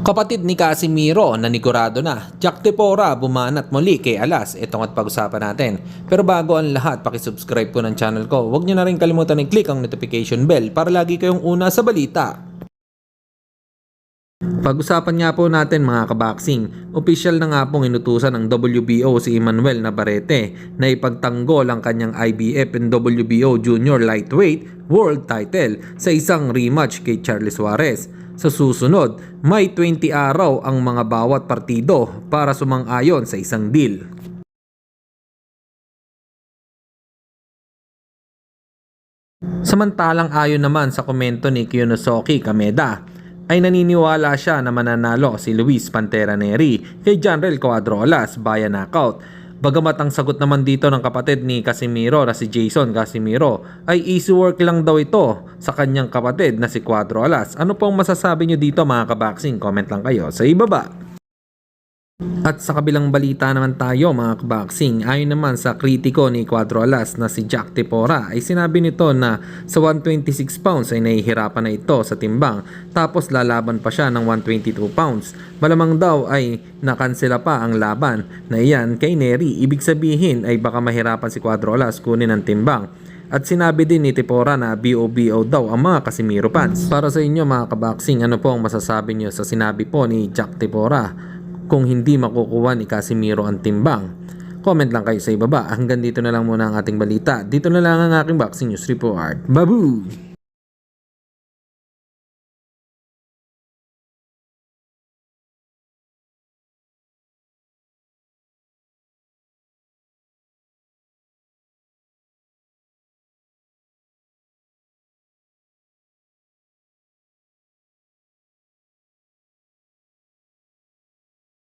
Kapatid ni Casimiro nanigurado na, Jack Tepora bumanat muli kay Alas. Itong at pag-usapan natin. Pero bago ang lahat, pakisubscribe po ng channel ko. Huwag niyo na rin kalimutan i-click ang notification bell para lagi kayong una sa balita. Pag-usapan nga po natin mga kaboxing, opisyal na nga pong inutusan ng WBO si Emmanuel Navarrete na ipagtanggol ang kanyang IBF and WBO Junior Lightweight World Title sa isang rematch kay Charlie Suarez. Sa susunod, may 20 araw ang mga bawat partido para sumang-ayon sa isang deal. Samantalang ayon naman sa komento ni Kiyonosuke Kameda, ay naniniwala siya na mananalo si Luis Pantera Nery kay Janrel Cuadro Alas via knockout. Bagamat ang sagot naman dito ng kapatid ni Casimiro na si Jason Casimiro ay easy work lang daw ito sa kanyang kapatid na si Cuadro Alas. Ano pong masasabi nyo dito mga kaboxing? Comment lang kayo sa ibaba. At sa kabilang balita naman tayo mga kaboxing, ayon naman sa kritiko ni Cuadro Alas na si Jack Tepora ay sinabi nito na sa 126 pounds ay nahihirapan na ito sa timbang tapos lalaban pa siya ng 122 pounds. Malamang daw ay nakansela pa ang laban na iyan kay Nery. Ibig sabihin ay baka mahirapan si Cuadro Alas kunin ang timbang. At sinabi din ni Tepora na BOBO daw ang mga Casimiro fans. Para sa inyo mga kaboxing, ano po ang masasabi nyo sa sinabi po ni Jack Tepora? Kung hindi makukuha ni Casimiro ang timbang, comment lang kayo sa ibaba. Hanggang dito na lang muna ang ating balita. Dito na lang ang aking boxing news report. Babu!